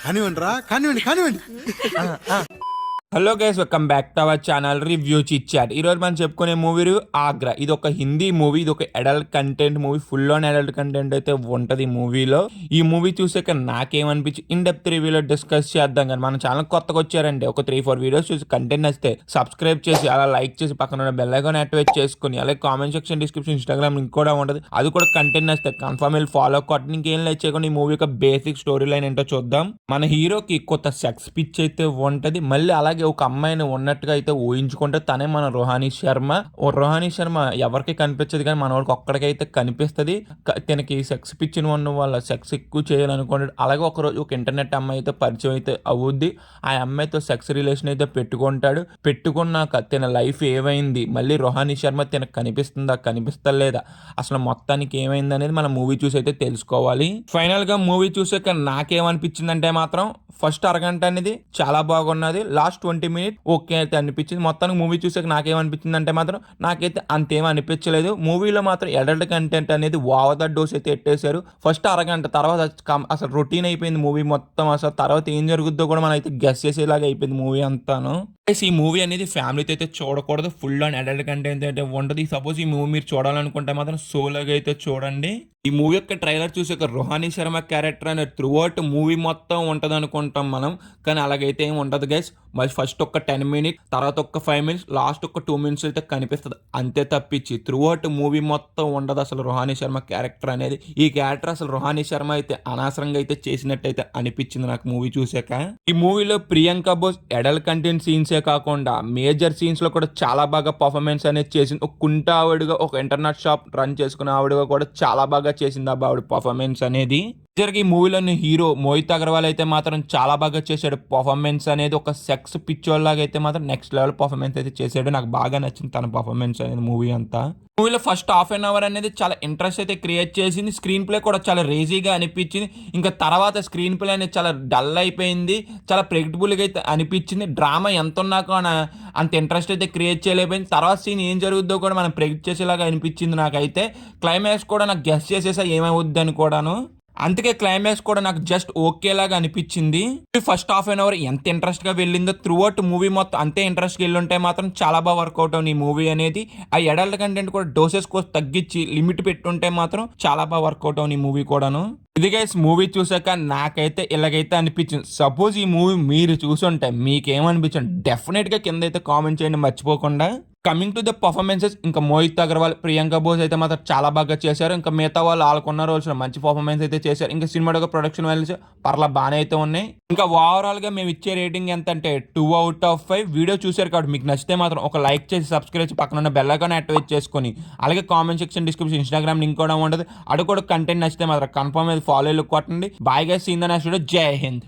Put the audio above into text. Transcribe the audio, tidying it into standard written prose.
కానివ్వండి రా, కానివ్వండి కానివ్వండి. Hello guys, welcome back to our channel review chit chat. ఈ రోజు మనం చెప్పుకునే మూవీ ఆగ్రా. ఇది ఒక హిందీ మూవీ, ఇది ఒక adult content movie, full on adult content అయితే ఉంటది మూవీలో. ఈ మూవీ చూసాక నాకేమనిపించి ఇన్ డెప్త్ రివ్యూలో డిస్కస్ చేద్దాం. కానీ మన ఛానల్ కొత్తగా వచ్చారండి, ఒక 3-4 వీడియోస్ చూసి కంటెంట్ నచ్చితే సబ్స్క్రైబ్ చేసి అలా లైక్ చేసి పక్కన ఉన్న బెల్ ఐకాన్ యాక్టివేట్ చేసుకుని, అలాగే comment section, description, Instagram link కూడా ఉంటుంది, అది కూడా కంటెంట్ నచ్చితే కన్ఫర్మ్ వెళ్ళి ఫాలో కొట్టి. ఇంకేం లైక్ చేయకుండా ఈ మూవీ యొక్క బేసిక్ స్టోరీ లైన్ ఏంటో చూద్దాం. మన హీరోకి కొత్త సెక్స్ పిచ్ అయితే ఉంటది. మళ్ళీ అలాగే ఒక అమ్మాయిని ఉన్నట్టుగా అయితే ఊహించుకుంటే తనే మన రోహాని శర్మ. రోహాని శర్మ ఎవరికి కనిపించదు, కానీ మన వాడికి ఒక్కడికైతే కనిపిస్తుంది. తనకి సెక్స్ పిచ్చిన ఉన్న వాళ్ళ సెక్స్ ఎక్కువ చేయాలనుకుంటాడు. అలాగే ఒకరోజు ఒక ఇంటర్నెట్ అమ్మాయి అయితే పరిచయం అయితే అవుద్ది. ఆ అమ్మాయితో సెక్స్ రిలేషన్ అయితే పెట్టుకుంటాడు. పెట్టుకున్నాక తన లైఫ్ ఏమైంది, మళ్ళీ రోహాని శర్మ తనకు కనిపిస్తుందా కనిపిస్తలేదా, అసలు మొత్తానికి ఏమైంది అనేది మనం మూవీ చూసి అయితే తెలుసుకోవాలి. ఫైనల్ గా మూవీ చూసాక నాకేమనిపించిందంటే మాత్రం ఫస్ట్ అరగంట అనేది చాలా బాగున్నది. లాస్ట్ 20 మినిట్స్ ఓకే అయితే అనిపించింది. మొత్తానికి మూవీ చూసాక నాకేమనిపించింది అంటే మాత్రం నాకైతే అంతేం అనిపించలేదు. మూవీలో మాత్రం అడల్ట్ కంటెంట్ అనేది ఓవర్ ద డోస్ అయితే ఎట్టేశారు. ఫస్ట్ అరగంట తర్వాత అసలు రొటీన్ అయిపోయింది మూవీ మొత్తం. అసలు తర్వాత ఏం జరుగుద్దో కూడా మనం అయితే గెస్ చేసేలాగా అయిపోయింది మూవీ అంతాను. ఈ మూవీ అనేది ఫ్యామిలీతో అయితే చూడకూడదు, ఫుల్ ఆన్ అడల్ట్ కంటెంట్ అయితే ఉంటుంది. సపోజ్ ఈ మూవీ మీరు చూడాలనుకుంటే మాత్రం సోలోగా అయితే చూడండి. ఈ మూవీ యొక్క ట్రైలర్ చూసాక రోహాని శర్మ క్యారెక్టర్ అనేది త్రూ అవుట్ మూవీ మొత్తం ఉంటుంది అనుకుంటాం మనం, కానీ అలాగైతే ఏమి ఉండదు గైస్. మరి ఫస్ట్ ఒక 10 మినిట్స్, తర్వాత ఒక 5 మినిట్స్, లాస్ట్ ఒక 2 మినిట్స్ అయితే కనిపిస్తుంది అంతే తప్పించి త్రూ అవుట్ మూవీ మొత్తం ఉండదు అసలు రోహాని శర్మ క్యారెక్టర్ అనేది. ఈ క్యారెక్టర్ అసలు రోహాని శర్మ అయితే అనవసరంగా అయితే చేసినట్టయితే అనిపించింది నాకు మూవీ చూసాక. ఈ మూవీలో ప్రియాంక బోస్ అడల్ట్ కంటెంట్ సీన్సే కాకుండా మేజర్ సీన్స్ లో కూడా చాలా బాగా పర్ఫార్మెన్స్ అనేది చేసింది. ఒక కుంట ఆవిడగా, ఒక ఇంటర్నెట్ షాప్ రన్ చేసుకున్న ఆవిడగా కూడా చాలా బాగా చేసింది ఆవిడ పర్ఫార్మెన్స్ అనేది. ఈ మూవీలోని హీరో మోహిత్ అగర్వాల్ అయితే మాత్రం చాలా బాగా చేశాడు పర్ఫార్మెన్స్ అనేది. ఒక సెక్స్ పిక్చర్ లాగా అయితే మాత్రం నెక్స్ట్ లెవెల్ పర్ఫార్మెన్స్ అయితే చేశాడు. నాకు బాగా నచ్చింది తన పర్ఫార్మెన్స్ అనేది మూవీ అంతా. మూవీలో ఫస్ట్ హాఫ్ అన్ అవర్ అనేది చాలా ఇంట్రెస్ట్ అయితే క్రియేట్ చేసింది. స్క్రీన్ ప్లే కూడా చాలా రేజీగా అనిపించింది. ఇంకా తర్వాత స్క్రీన్ ప్లే అనేది చాలా డల్ అయిపోయింది, చాలా ప్రెడిక్టబుల్గా అయితే అనిపించింది. డ్రామా ఎంత ఉన్నా కూడా అంత ఇంట్రెస్ట్ అయితే క్రియేట్ చేయలేకపోయింది. తర్వాత సీన్ ఏం జరుగుద్దో కూడా మనం ప్రెడిక్ట్ చేసేలాగా అనిపించింది నాకైతే. క్లైమాక్స్ కూడా నాకు గెస్ చేసేసా ఏమవుద్ది అని కూడాను. అందుకే క్లైమాక్స్ కూడా నాకు జస్ట్ ఓకేలాగా అనిపించింది. ఫస్ట్ హాఫ్ అన్ అవర్ ఎంత ఇంట్రెస్ట్ గా వెళ్ళిందో త్రూ అవుట్ మూవీ మొత్తం అంతే ఇంట్రెస్ట్ గా వెళ్ళుంటే మాత్రం చాలా బాగా వర్కౌట్ అవును ఈ మూవీ అనేది. ఆ అడల్ట్ కంటెంట్ కూడా డోసెస్ కోసం తగ్గించి లిమిట్ పెట్టుంటే మాత్రం చాలా బాగా వర్కౌట్ అవును ఈ మూవీ కూడాను. ఇది గైస్ మూవీ చూసాక నాకైతే ఇలాగైతే అనిపించింది. సపోజ్ ఈ మూవీ మీరు చూసుంటే మీకేమనిపించండి డెఫినెట్ గా కింద అయితే కామెంట్ చేయండి మర్చిపోకుండా. కమింగ్ టు ద పర్ఫార్మెన్సెస్, ఇంకా మోహిత్ అగర్వాల్, ప్రియాంక బోస్ అయితే మాత్రం చాలా బాగా చేశారు. ఇంకా మిగతా వాళ్ళు ఆడుకున్న రోజున మంచి పర్ఫార్మెన్స్ అయితే చేశారు. ఇంకా సినిమాలో ప్రొడక్షన్ వాల్యూస్ పర్లా బాగానే అయితే ఉన్నాయి. ఇంకా ఓవరాల్ గా మేము ఇచ్చే రేటింగ్ ఎంత అంటే 2/5. వీడియో చూసారు కాబట్టి మీకు నచ్చితే మాత్రం ఒక లైక్ చేసి సబ్స్క్రైబ్ చేసి పక్కన ఉన్న బెల్ ఐకాన్ యాక్టివేట్ చేసుకొని, అలాగే comment section, description, Instagram link కూడా ఉంటుంది, అది కూడా కంటెంట్ నచ్చితే మాత్రం కన్ఫర్మ్ ఫాలో కొట్టండి. Bye guys, see in the next video. Jai Hind.